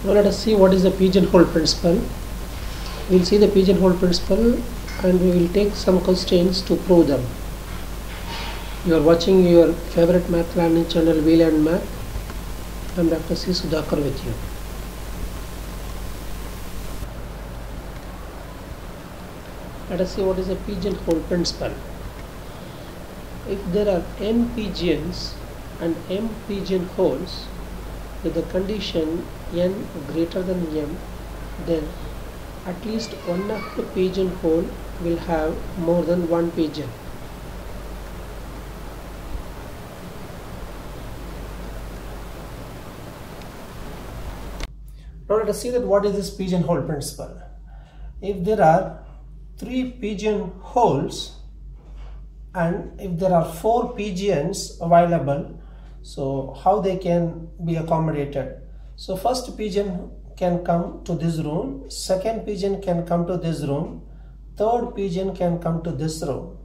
Now let us see what is the pigeonhole principle. We will see the pigeonhole principle and we will take some questions to prove them. You are watching your favorite math learning channel, We Learn Math. I am Dr. C. Sudhakar with you. Let us see what is the pigeonhole principle. If there are n pigeons and m pigeonholes with the condition n greater than m, then at least one of the pigeonhole will have more than one pigeon. Now let us see that what is this pigeonhole principle. If there are 3 pigeonholes and if there are 4 pigeons available, so how they can be accommodated? So first pigeon can come to this room, second pigeon can come to this room, third pigeon can come to this room,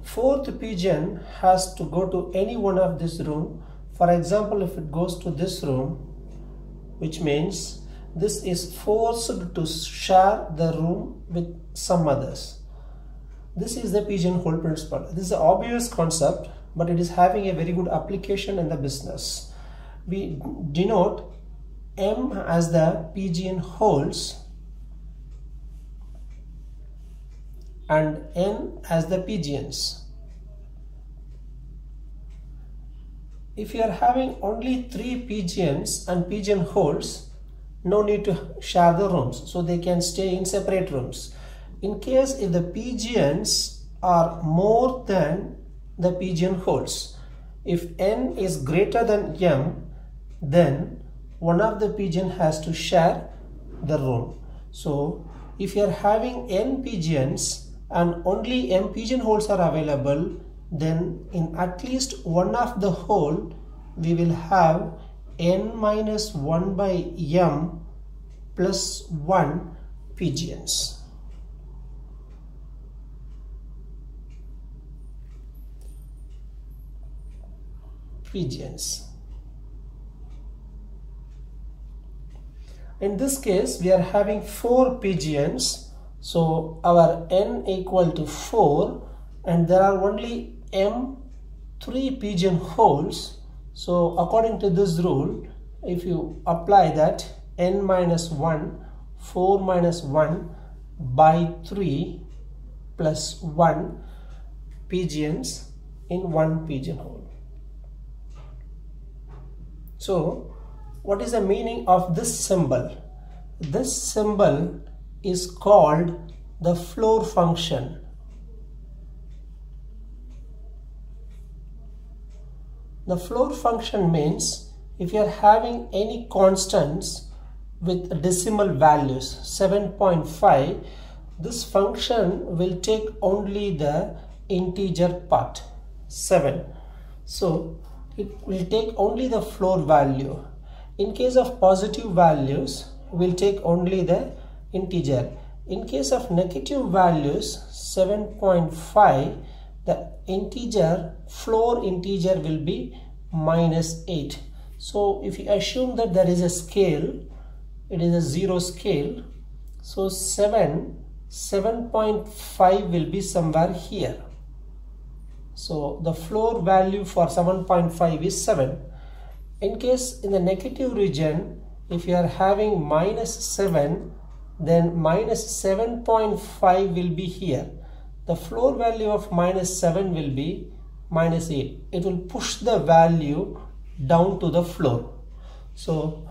fourth pigeon has to go to any one of this room. For example, if it goes to this room, which means this is forced to share the room with some others. This is the pigeonhole principle. This is an obvious concept, but it is having a very good application in the business. We denote M as the pigeonholes and N as the pigeons. If you are having only 3 pigeons and pigeonholes, no need to share the rooms, so they can stay in separate rooms. In case if the pigeons are more than the pigeonholes, if n is greater than m, then one of the pigeon has to share the room. So if you are having n pigeons and only m pigeonholes are available, then in at least one of the hole we will have n minus 1 by m plus 1 pigeons. In this case, we are having 4 pigeons, so our n equal to 4, and there are only m 3 pigeonholes. So according to this rule, if you apply that, n minus 1, 4 minus 1 by 3 plus 1 pigeons in one pigeonhole. So what is the meaning of this symbol? This symbol is called the floor function. The floor function means if you are having any constants with decimal values 7.5, this function will take only the integer part 7. So it will take only the floor value. In case of positive values, will take only the integer. In case of negative values 7.5, the integer, floor integer will be minus 8. So if you assume that there is a scale, it is a 0 scale, so 7.5 will be somewhere here. So the floor value for 7.5 is 7. In case in the negative region, if you are having minus 7, then minus 7.5 will be here. The floor value of minus 7 will be minus 8. It will push the value down to the floor. So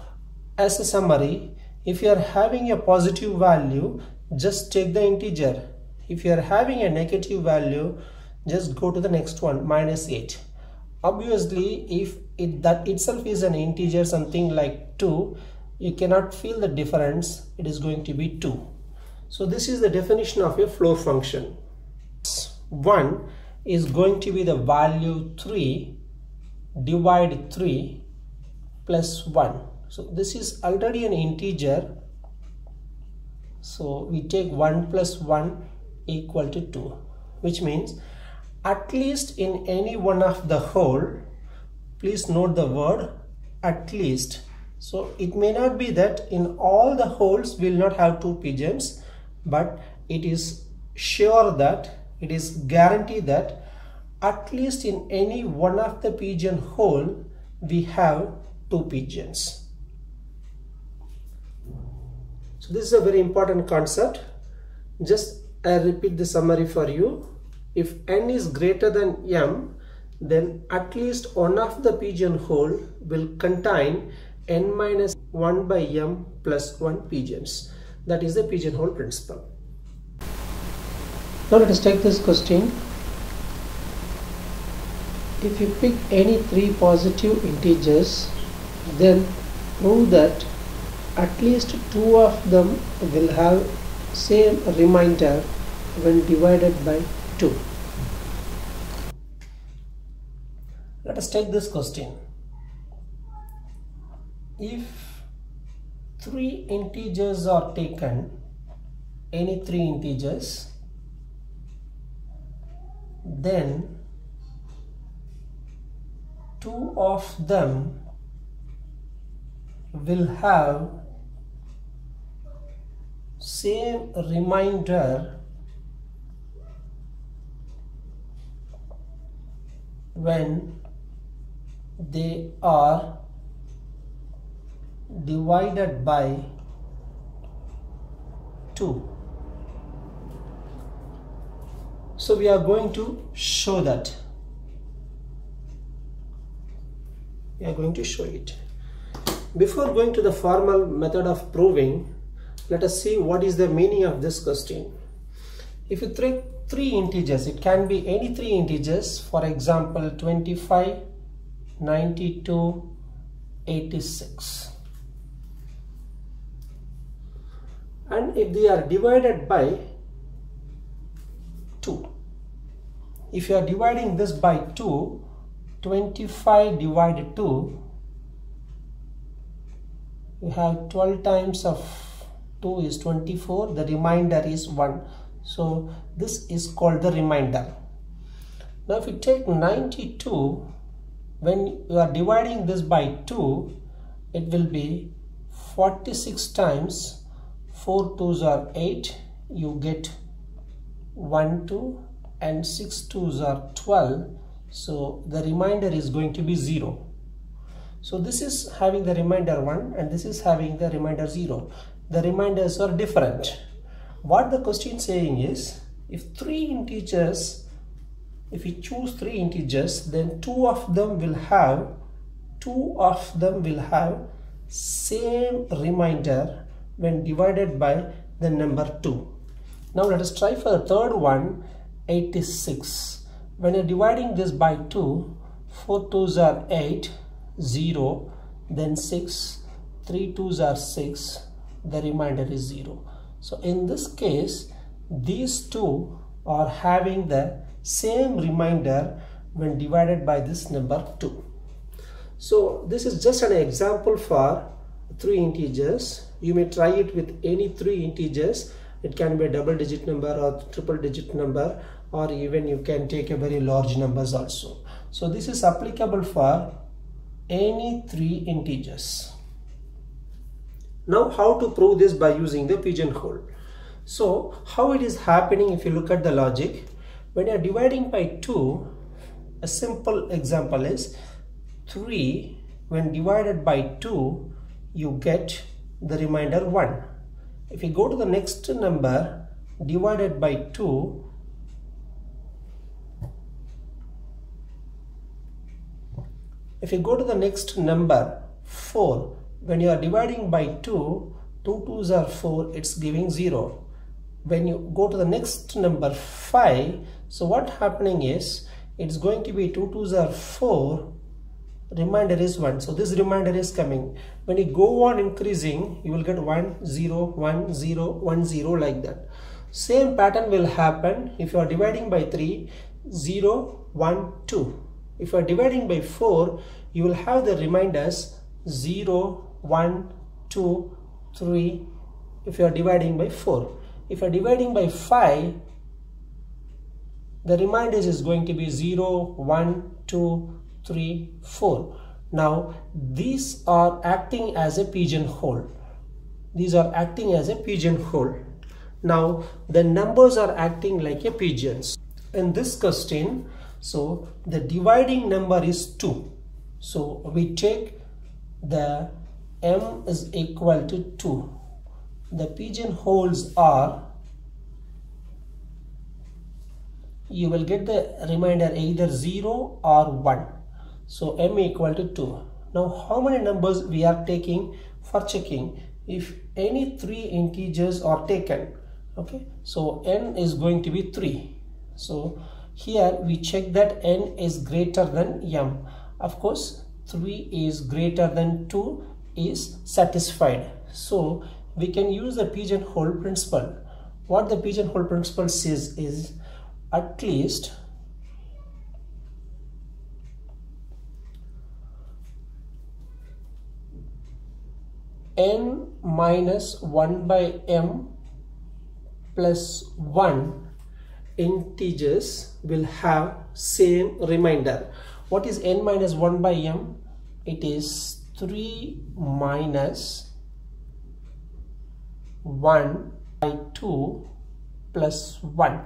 as a summary, if you are having a positive value, just take the integer. If you are having a negative value, just go to the next one, minus 8. Obviously, if that itself is an integer, something like 2, you cannot feel the difference. It is going to be 2. So this is the definition of a floor function. 1 is going to be the value 3 divide 3 plus 1. So this is already an integer. So we take 1 plus 1 equal to 2, which means at least in any one of the whole, please note the word at least. So it may not be that in all the holes we will not have 2 pigeons, but it is sure that, it is guaranteed that at least in any one of the pigeonhole we have 2 pigeons. So this is a very important concept. Just I repeat the summary for you. If n is greater than m, then at least one of the pigeonhole will contain n minus 1 by m plus 1 pigeons. That is the pigeonhole principle. Now let us take this question. If you pick any 3 positive integers, then prove that at least 2 of them will have same remainder when divided by 2. Let us take this question. If 3 integers are taken, any 3 integers, then 2 of them will have same remainder when they are divided by 2. So we are going to show that. We are going to show it. Before going to the formal method of proving, let us see what is the meaning of this question. If you take 3 integers, it can be any 3 integers, for example 25, 92, 86. And if they are divided by 2, if you are dividing this by 2, 25 divided 2, you have 12 times of 2 is 24, the remainder is 1. So this is called the remainder. Now if you take 92, when you are dividing this by 2, it will be 46 times 4 2s are 8, you get 1 2, and 6 2s are 12, so the remainder is going to be 0. So this is having the remainder 1 and this is having the remainder 0. The remainders are different. What the question saying is, if 3 integers, if you choose 3 integers, then 2 of them will have same remainder when divided by the number 2. Now let us try for the third one, 86. When you're dividing this by 2, 4 2s are 8, 0, then 6, 3 2s are 6, the remainder is 0. So in this case, these two are having the same remainder when divided by this number 2. So this is just an example for 3 integers. You may try it with any 3 integers. It can be a double digit number or triple digit number, or even you can take a very large numbers also. So this is applicable for any 3 integers. Now how to prove this by using the pigeonhole? So how it is happening, if you look at the logic, when you are dividing by 2, a simple example is 3 when divided by 2, you get the remainder 1. If you go to the next number divided by 2, if you go to the next number 4, when you are dividing by 2, 2 2s are 4, it's giving 0. When you go to the next number 5, so what happening is, it's going to be 2 2s are 4, remainder is 1. So this remainder is coming. When you go on increasing, you will get 1 0 1 0 1 0 like that. Same pattern will happen if you are dividing by 3, 0 1 2. If you are dividing by 4, you will have the remainders 0 1 2 3 if you are dividing by 4. If you are dividing by 5, the remainders is going to be 0 1 2 3 4. Now these are acting as a pigeonhole. These are acting as a pigeonhole. Now the numbers are acting like a pigeons. In this question, so the dividing number is 2. So we take the m is equal to 2. The pigeonholes are, you will get the remainder either 0 or 1. So m equal to 2. Now how many numbers we are taking for checking? If any 3 integers are taken, okay, so n is going to be 3. So here we check that n is greater than m. Of course 3 is greater than 2 is satisfied. So we can use the pigeonhole principle. What the pigeonhole principle says is, at least n minus 1 by m plus 1 integers will have same remainder. What is n minus 1 by m? It is 3 minus 1 by 2 plus 1.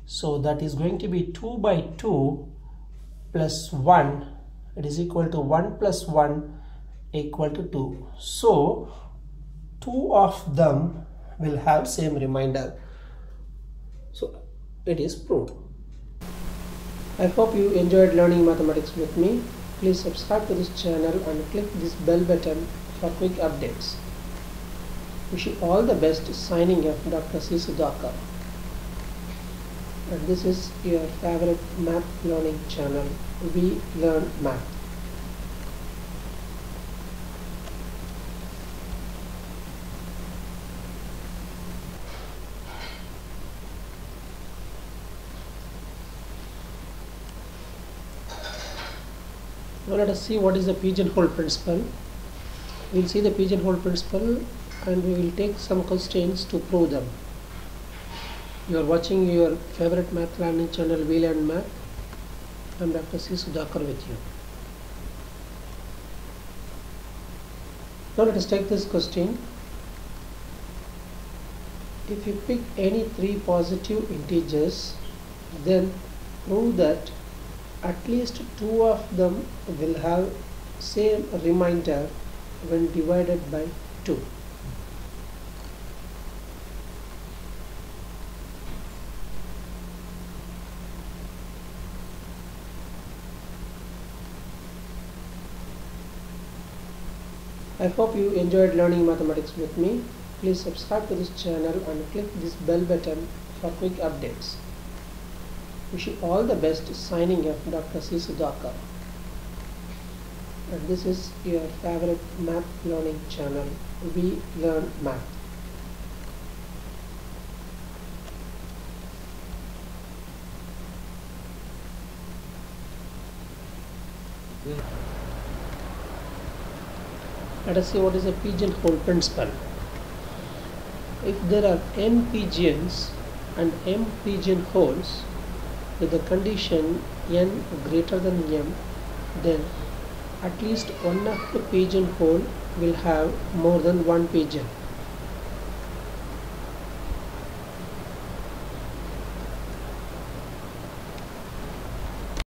So that is going to be 2 by 2 plus 1. It is equal to 1 plus 1 equal to 2. So 2 of them will have same remainder. So it is proved. I hope you enjoyed learning mathematics with me. Please subscribe to this channel and click this bell button for quick updates. Wish you all the best. Signing off, Dr. C. Sudhakar. And this is your favorite math learning channel. We learn math. Now let us see what is the pigeonhole principle. We will see the pigeonhole principle and we will take some questions to prove them. You are watching your favorite math learning channel, We Learn Math. I am Dr. C. Sudhakar with you. Now let us take this question. If you pick any 3 positive integers, then prove that at least 2 of them will have same remainder when divided by 2. I hope you enjoyed learning mathematics with me. Please subscribe to this channel and click this bell button for quick updates. Wish you all the best. Signing off, Dr. C. Sudhakar. And this is your favorite math learning channel, We Learn Math. Let us see what is the pigeonhole principle. If there are n pigeons and m pigeonholes with the condition n greater than m, then at least one of the pigeonhole will have more than one pigeon.